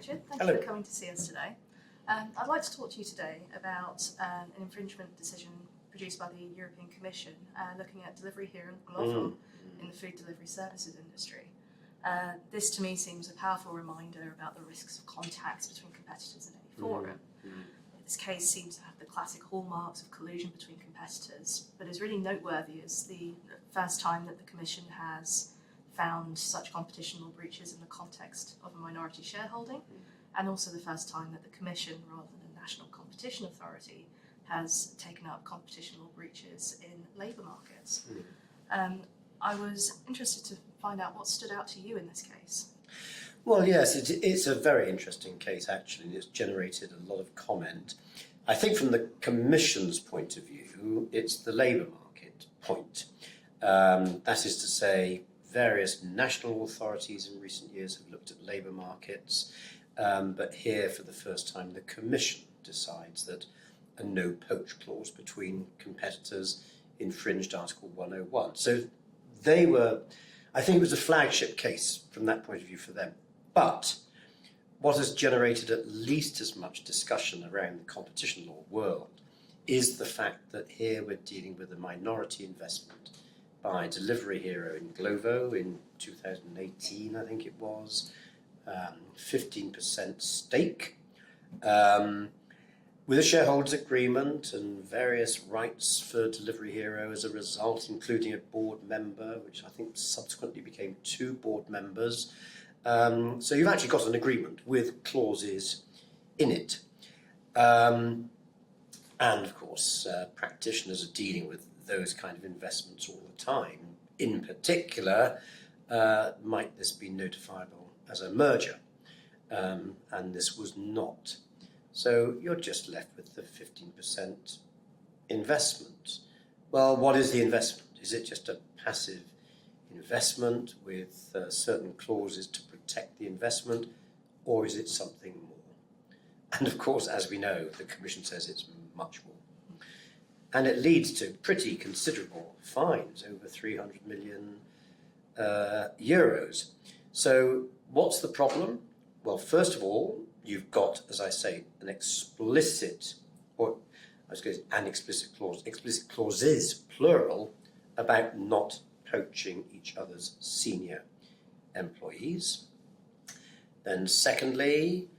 Richard. Thank Hello. you for coming to see us today. I'd like to talk to you today about an infringement decision produced by the European Commission looking at Delivery Hero and Glovo in the food delivery services industry. This to me seems a powerful reminder about the risks of contacts between competitors in any forum. This case seems to have the classic hallmarks of collusion between competitors, but is really noteworthy as the first time that the Commission has found such competition law breaches in the context of a minority shareholding, and also the first time that the Commission, rather than a national competition authority, has taken up competition law breaches in labour markets. I was interested to find out what stood out to you in this case. Well, yes, it's a very interesting case, actually, and it's generated a lot of comment. I think from the Commission's point of view, it's the labour market point. That is to say, various national authorities in recent years have looked at labour markets, but here, for the first time, the Commission decides that a no-poach clause between competitors infringed Article 101. So I think it was a flagship case from that point of view for them. But what has generated at least as much discussion around the competition law world is the fact that here we're dealing with a minority investment by Delivery Hero and Glovo in 2018, I think it was, 15% stake, with a shareholders agreement and various rights for Delivery Hero as a result, including a board member, which I think subsequently became 2 board members. So you've actually got an agreement with clauses in it. And of course, practitioners are dealing with those kind of investments all the time. In particular, might this be notifiable as a merger? And this was not. So you're just left with the 15% investment. Well, what is the investment? Is it just a passive investment with certain clauses to protect the investment, or is it something more? And of course, as we know, the Commission says it's much more. And it leads to pretty considerable fines, over 300 million euros. So what's the problem? Well, first of all, you've got, as I say, an explicit clause, explicit clauses, plural, about not poaching each other's senior employees. Then secondly,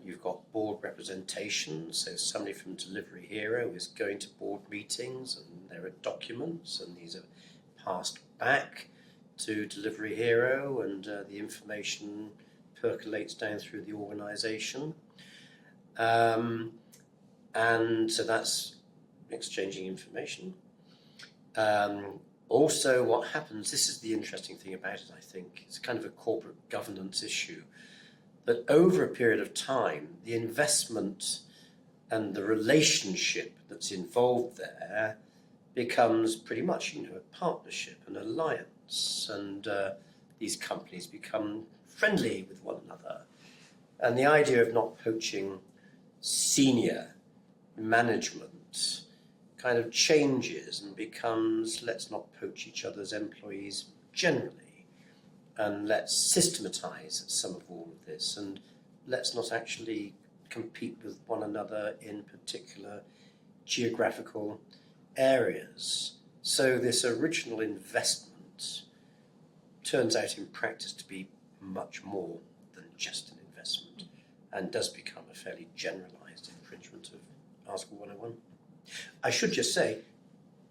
you've got board representation, so somebody from Delivery Hero is going to board meetings and there are documents and these are passed back to Delivery Hero and the information percolates down through the organisation. And so that's exchanging information. Also, what happens, this is the interesting thing about it, I think, it's kind of a corporate governance issue, that over a period of time, the investment and the relationship that's involved there becomes pretty much, a partnership, an alliance, and these companies become friendly with one another. And the idea of not poaching senior management kind of changes and becomes, let's not poach each other's employees generally, and let's systematize some of all of this, and let's not actually compete with one another in particular geographical areas. So this original investment turns out in practice to be much more than just an investment and does become a fairly generalized infringement of Article 101. I should just say,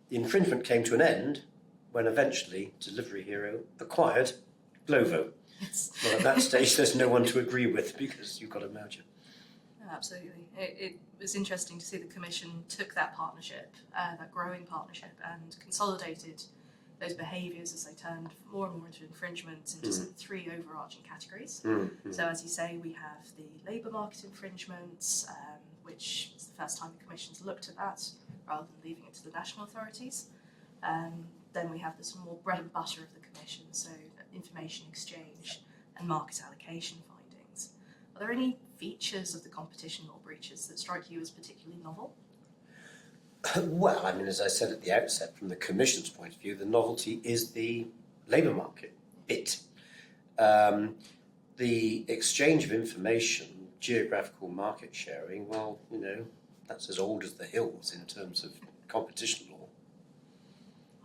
the infringement came to an end when eventually Delivery Hero acquired Glovo. Yes. Well, at that stage, there's no one to agree with because you've got a merger. Absolutely. It was interesting to see the Commission took that partnership, that growing partnership, and consolidated those behaviours as they turned more and more into infringements into some 3 overarching categories. So as you say, we have the labour market infringements, which is the first time the Commission's looked at that, rather than leaving it to the national authorities. Then we have the sort of more bread and butter of the Commission, so information exchange and market allocation findings. Are there any features of the competition law breaches that strike you as particularly novel? Well, I mean, as I said at the outset, from the Commission's point of view, the novelty is the labour market bit. The the exchange of information, geographical market sharing, well, that's as old as the hills in terms of competition law.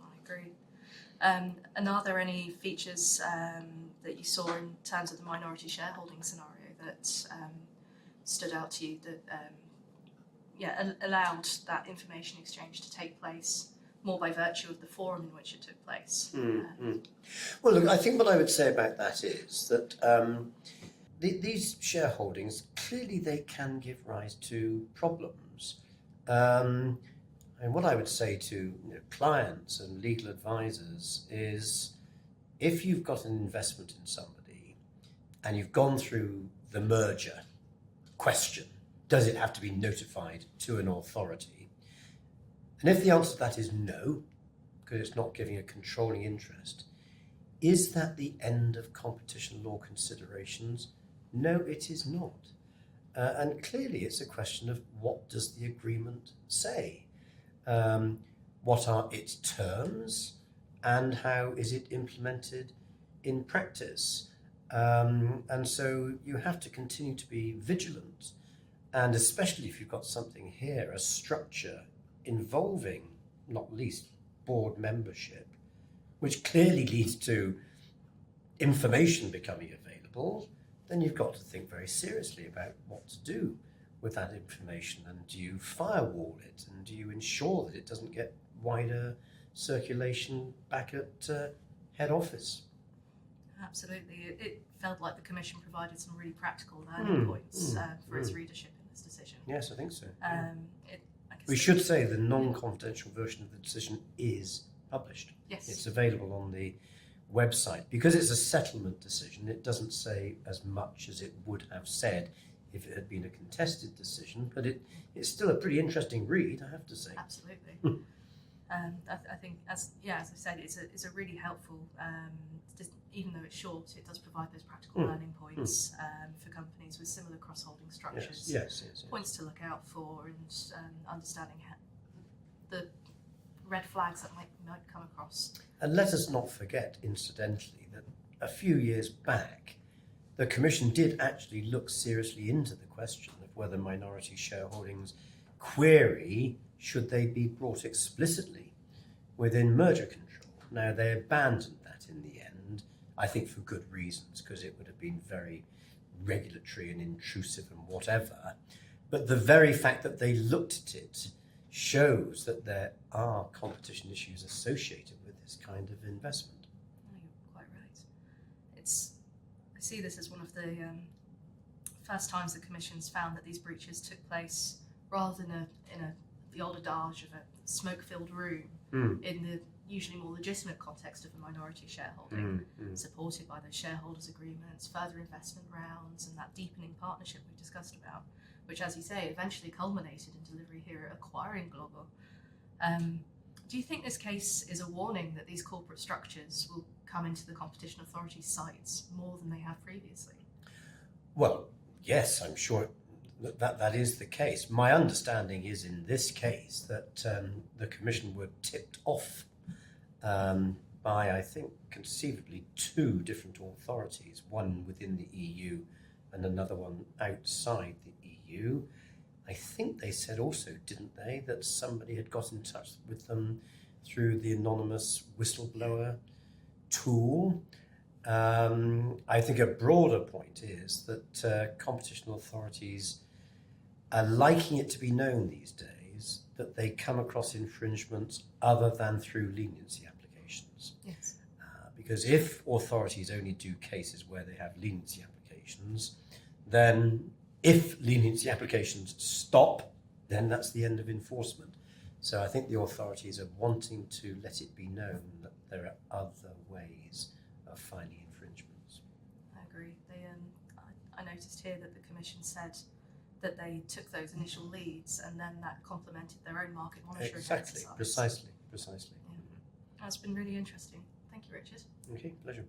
I agree. And are there any features that you saw in terms of the minority shareholding scenario that stood out to you that allowed that information exchange to take place more by virtue of the forum in which it took place? Well, look, I think what I would say about that is that these shareholdings, clearly they can give rise to problems. And what I would say to clients and legal advisors is, if you've got an investment in somebody and you've gone through the merger question, does it have to be notified to an authority? And if the answer to that is no, because it's not giving a controlling interest, is that the end of competition law considerations? No, it is not. And clearly it's a question of, what does the agreement say? What are its terms, and how is it implemented in practice? And so you have to continue to be vigilant, and especially if you've got something here, a structure involving, not least, board membership, which clearly leads to information becoming available, then you've got to think very seriously about what to do with that information, and do you firewall it, and do you ensure that it doesn't get wider circulation back at head office? Absolutely. It felt like the Commission provided some really practical learning points for its readership in this decision. Yes, I think so. We should say the non-confidential version of the decision is published. Yes. It's available on the website. Because it's a settlement decision, it doesn't say as much as it would have said if it had been a contested decision, but it's still a pretty interesting read, I have to say. Absolutely. I think, as I said, it's a really helpful, even though it's short, it does provide those practical learning points for companies with similar cross-holding structures. Yes. Points to look out for, and understanding the red flags that might come across. And let us not forget, incidentally, that a few years back, the Commission did actually look seriously into the question of whether minority shareholdings query, should they be brought explicitly within merger control. Now, they abandoned that in the end, I think for good reasons, because it would have been very regulatory and intrusive and whatever. But the very fact that they looked at it shows that there are competition issues associated with this kind of investment. Oh, you're quite right. I see this as one of the first times the Commission's found that these breaches took place rather than the old adage of a smoke-filled room in the usually more legitimate context of a minority shareholding, supported by those shareholders' agreements, further investment rounds, and that deepening partnership we discussed about, which, as you say, eventually culminated in Delivery Hero acquiring Glovo. Do you think this case is a warning that these corporate structures will come into the competition authority's sights more than they have previously? Well, yes, I'm sure that is the case. My understanding is, in this case, that the Commission were tipped off by, I think, conceivably two different authorities, one within the EU and another one outside the EU. I think they said also, didn't they, that somebody had got in touch with them through the anonymous whistleblower tool. I think a broader point is that competition authorities are liking it to be known these days that they come across infringements other than through leniency applications. Yes. Because if authorities only do cases where they have leniency applications, then if leniency applications stop, then that's the end of enforcement. So I think the authorities are wanting to let it be known that there are other ways of finding infringements. I agree. I noticed here that the Commission said that they took those initial leads and then that complemented their own market monitoring exercise. Precisely. Yeah. That's been really interesting. Thank you, Richard. Okay, pleasure.